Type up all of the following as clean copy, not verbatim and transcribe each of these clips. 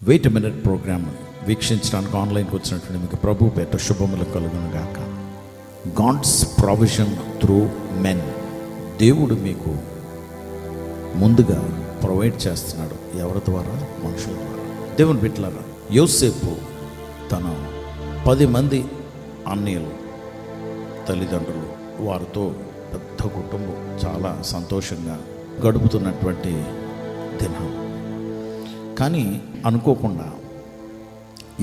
Wait minute programme వీక్షించడానికి ఆన్లైన్కి వచ్చినటువంటి మీకు ప్రభు పేట శుభములు కలుగును గాక. God's provision through men. దేవుడు మీకు ముందుగా ప్రొవైడ్ చేస్తున్నాడు. ఎవరి ద్వారా? మనుషుల ద్వారా. దేవుని బిడ్డలారా, యోసేపు తన 10 మంది అన్నయ్యలు, తల్లిదండ్రులు, వారితో పెద్ద కుటుంబం చాలా సంతోషంగా గడుపుతున్నటువంటి దినం. కానీ అనుకోకుండా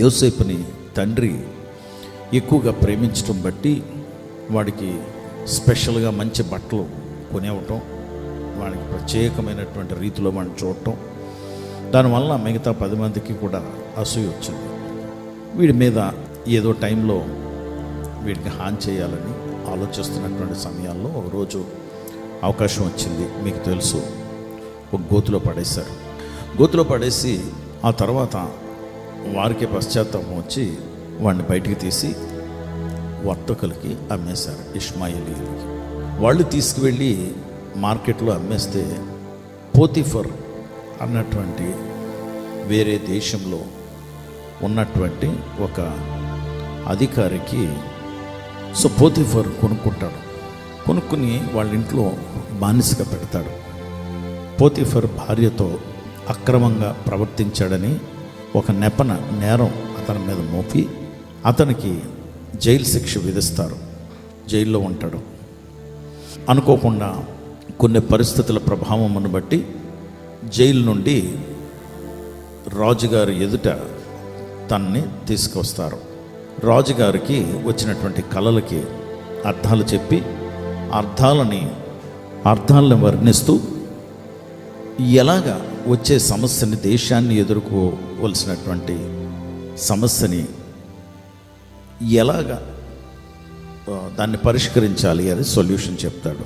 యోసేపుని తండ్రి ఎక్కువగా ప్రేమించడం బట్టి వాడికి స్పెషల్గా మంచి బట్టలు కొనివ్వటం, వాడికి ప్రత్యేకమైనటువంటి రీతిలో వాడిని చూడటం, దానివల్ల మిగతా 10 మందికి కూడా అసూయ వచ్చింది. వీడి మీద ఏదో టైంలో వీడికి హాని చేయాలని ఆలోచిస్తున్నటువంటి సమయాల్లో ఒకరోజు అవకాశం వచ్చింది. మీకు తెలుసు, ఒక గోతులో పడేశారు. గోతులో పడేసి ఆ తర్వాత వారికి పశ్చాత్తాపం వచ్చి వాడిని బయటికి తీసి వర్తకులకి అమ్మేశారు, ఇష్మాయేలీయులకి. వాళ్ళు తీసుకువెళ్ళి మార్కెట్లో అమ్మేస్తే పోతిఫర్ అన్నటువంటి వేరే దేశంలో ఉన్నటువంటి ఒక అధికారికి పోతిఫర్ కొనుక్కుంటాడు. కొనుక్కుని వాళ్ళ ఇంట్లో బానిసగా పెడతాడు. పోతిఫర్ భార్యతో అక్రమంగా ప్రవర్తించాడని ఒక నేరం అతని మీద మోపి అతనికి జైలు శిక్ష విధిస్తారు. జైల్లో ఉంటాడు. అనుకోకుండా కొన్ని పరిస్థితుల ప్రభావమును బట్టి జైలు నుండి రాజుగారి ఎదుట తనని తీసుకొస్తారు. రాజుగారికి వచ్చినటువంటి కళలకి అర్థాలు చెప్పి అర్థాలను వర్ణిస్తూ ఎలాగా వచ్చే సమస్యని, దేశాన్ని ఎదుర్కోవలసినటువంటి సమస్యని ఎలాగా దాన్ని పరిష్కరించాలి అని సొల్యూషన్ చెప్తాడు.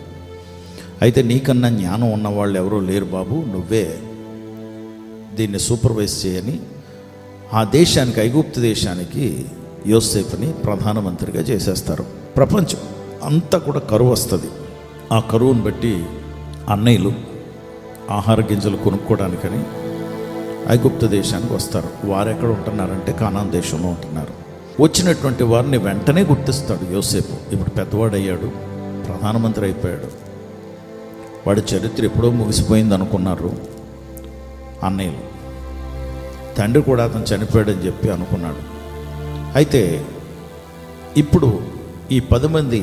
అయితే నీకన్నా జ్ఞానం ఉన్నవాళ్ళు ఎవరో లేరు బాబు, నువ్వే దీన్ని సూపర్వైజ్ చేయని ఆ దేశానికి, ఐగుప్తు దేశానికి యోసేపుని ప్రధానమంత్రిగా చేసేస్తారు. ప్రపంచం అంతా కూడా కరువు వస్తుంది. ఆ కరువును బట్టి అన్నయ్యలు ఆహార గింజలు కొనుక్కోవడానికని ఐగుప్తు దేశానికి వస్తారు. వారు ఎక్కడ ఉంటున్నారంటే కానాన్ దేశంలో ఉంటున్నారు. వచ్చినటువంటి వారిని వెంటనే గుర్తిస్తాడు యోసేపు. ఇప్పుడు పెద్దవాడయ్యాడు, ప్రధానమంత్రి అయిపోయాడు. వాడి చరిత్ర ఎప్పుడో ముగిసిపోయింది అనుకున్నారు అన్నయ్యలు. తండ్రి కూడా అతను చనిపోయాడని చెప్పి అనుకున్నాడు. అయితే ఇప్పుడు ఈ 10 మంది,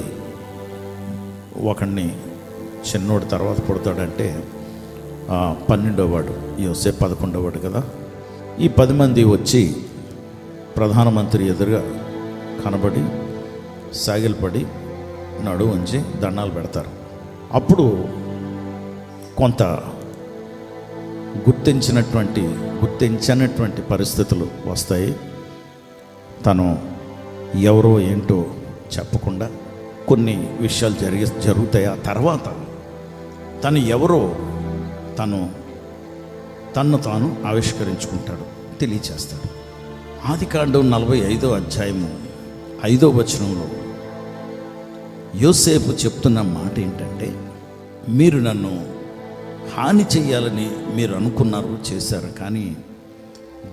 ఒకడిని చిన్నోడు తర్వాత పుడతాడంటే 12వ వాడు, యోసేపు 11వ వాడు కదా. ఈ 10 మంది వచ్చి ప్రధానమంత్రి ఎదురుగా కనబడి సాగిలపడి నడుము వంచి దండాలు పెడతారు. అప్పుడు కొంత గుర్తించనటువంటి పరిస్థితులు వస్తాయి. తను ఎవరో ఏంటో చెప్పకుండా కొన్ని విషయాలు జరుగుతాయి. ఆ తర్వాత తను ఎవరో తన్ను తాను ఆవిష్కరించుకుంటాడు, తెలియచేస్తాడు. ఆదికాండం 45వ అధ్యాయము 5వ వచనంలో యోసేపు చెప్తున్న మాట ఏంటంటే, మీరు నన్ను హాని చేయాలని మీరు అనుకున్నారు, చేశారు. కానీ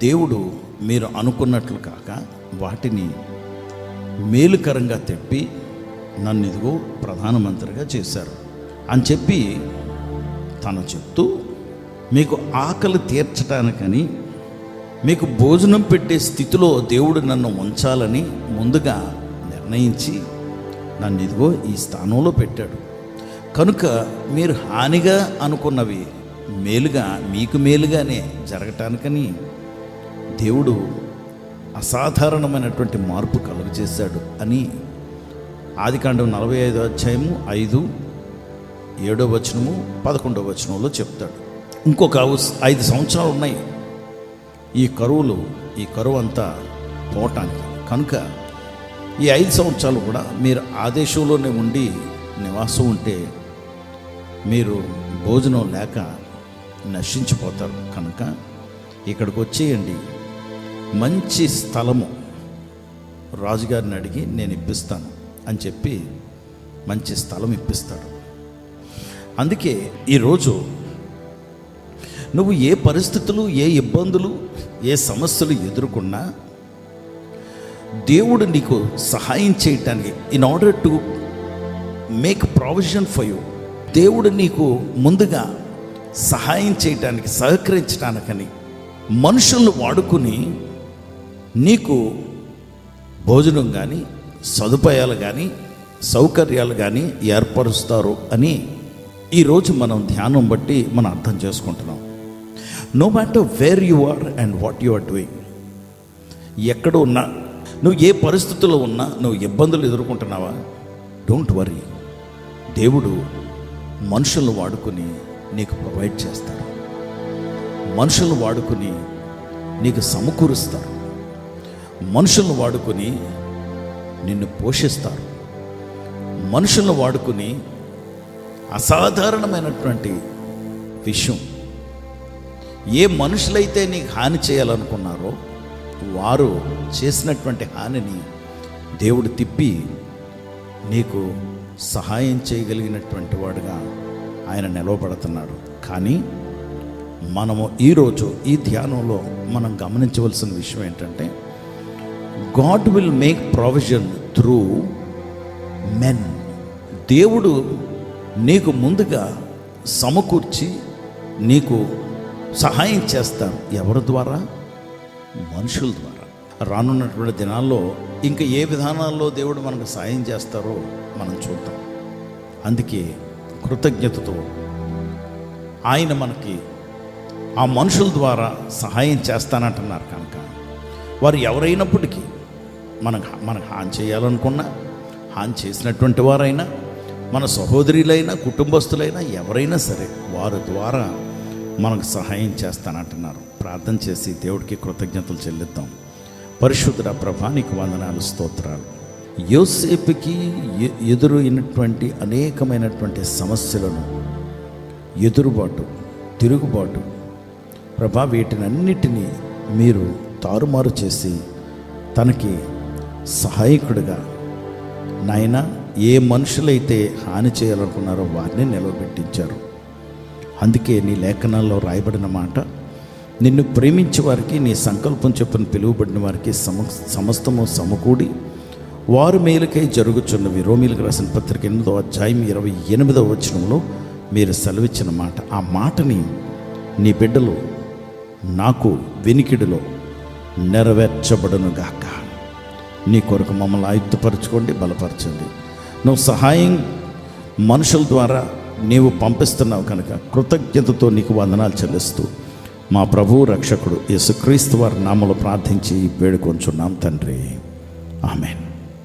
దేవుడు మీరు అనుకున్నట్లు కాక వాటిని మేలుకరంగా తెప్పి నన్ను ఇదిగో ప్రధానమంత్రిగా చేశారు అని చెప్పి తను చెప్తూ, మీకు ఆకలి తీర్చడానికని, మీకు భోజనం పెట్టే స్థితిలో దేవుడు నన్ను ఉంచాలని ముందుగా నిర్ణయించి నన్ను ఇదిగో ఈ స్థానంలో పెట్టాడు. కనుక మీరు హానిగా అనుకున్నవి మీకు మేలుగానే జరగటానికని దేవుడు అసాధారణమైనటువంటి మార్పు కలుగజేశాడు అని ఆదికాండం 45వ అధ్యాయము 5, 7వ వచనము, 11వ వచనంలో చెప్తాడు. ఇంకొక 5 సంవత్సరాలు ఉన్నాయి ఈ కరువు అంతా పోవటానికి. కనుక ఈ 5 సంవత్సరాలు కూడా మీరు ఆ దేశంలోనే ఉండి నివాసం ఉంటే మీరు భోజనం లేక నశించిపోతారు. కనుక ఇక్కడికి వచ్చేయండి, మంచి స్థలము రాజుగారిని అడిగి నేను ఇప్పిస్తాను అని చెప్పి మంచి స్థలం ఇప్పిస్తాడు. అందుకే ఈరోజు నువ్వు ఏ పరిస్థితులు, ఏ ఇబ్బందులు, ఏ సమస్యలు ఎదుర్కొన్నా దేవుడు నీకు సహాయం చేయటానికి, in order to make provision for you, దేవుడు నీకు ముందుగా సహాయం చేయటానికి, సహకరించడానికని మనుషులను వాడుకుని నీకు భోజనం కానీ, సదుపాయాలు కానీ, సౌకర్యాలు కానీ ఏర్పరుస్తారు అని ఈరోజు మనం ధ్యానం బట్టి మనం అర్థం చేసుకుంటున్నాం. No matter where you are and what you are doing, ఎక్కడ ఉన్నా, నువ్వు ఏ పరిస్థితుల్లో ఉన్నా, నువ్వు ఇబ్బందులు ఎదుర్కొంటున్నావా, డోంట్ వరీ. దేవుడు మనుషులను వాడుకుని నీకు ప్రొవైడ్ చేస్తాడు, మనుషులను వాడుకుని నీకు సమకూరుస్తారు, మనుషులను వాడుకుని నిన్ను పోషిస్తారు, మనుషులను వాడుకుని అసాధారణమైనటువంటి విషయం, ఏ మనుషులైతే నీకు హాని చేయాలనుకున్నారో వారు చేసినటువంటి హానిని దేవుడు తిప్పి నీకు సహాయం చేయగలిగినటువంటి వాడుగా ఆయన నిలవబడుతున్నాడు. కానీ మనము ఈరోజు ఈ ధ్యానంలో మనం గమనించవలసిన విషయం ఏంటంటే, God will make provision through men. దేవుడు నీకు ముందుగా సమకూర్చి నీకు సహాయం చేస్తారు. ఎవరి ద్వారా? మనుషుల ద్వారా. రానున్నటువంటి దినాల్లో ఇంకా ఏ విధానాల్లో దేవుడు మనకు సహాయం చేస్తారో మనం చూద్దాం. అందుకే కృతజ్ఞతతో ఆయన మనకి ఆ మనుషుల ద్వారా సహాయం చేస్తానంటున్నారు కనుక, వారు ఎవరైనప్పటికీ మనకు హాని చేయాలనుకున్నా, హాని చేసినటువంటి వారైనా, మన సహోదరులైనా, కుటుంబస్తులైనా, ఎవరైనా సరే వారి ద్వారా మనకు సహాయం చేస్తానంటున్నారు. ప్రార్థన చేసి దేవుడికి కృతజ్ఞతలు చెల్లిద్దాం. పరిశుద్ధ ప్రభా, నీకు వందనాలు, స్తోత్రాలు. యోసేపుకి ఎదురైనటువంటి అనేకమైనటువంటి సమస్యలను, ఎదురుబాటు, తిరుగుబాటు ప్రభా, వీటినన్నిటినీ మీరు తారుమారు చేసి తనకి సహాయకుడిగా నాయన ఏ మనుషులైతే హాని చేయాలనుకున్నారో వారిని నిలవబెట్టించారు. అందుకే నీ లేఖనాల్లో రాయబడిన మాట, నిన్ను ప్రేమించే వారికి, నీ సంకల్పం చొప్పున పిలువబడిన వారికి సమస్తము సమకూడి వారు మేలుకై జరుగుచున్నవి. రోమీలకు రాసిన పత్రిక 8వ అధ్యాయం 28వ వచనంలో మీరు సెలవిచ్చిన మాట. ఆ మాటని నీ బిడ్డలు నాకు వినికిడిలో నెరవేర్చబడునుగాక. నీ కొరకు మమ్మల్ని ఆయుక్తపరచుకోండి, బలపరచండి. నువ్వు సహాయం మనుషుల ద్వారా నీవు పంపిస్తున్నావు కనుక కృతజ్ఞతతో నీకు వందనాలు చెల్లిస్తూ మా ప్రభువు రక్షకుడు యేసుక్రీస్తు వారి నామములో ప్రార్థించి వేడుకొంచున్నాం తండ్రి. ఆమేన్.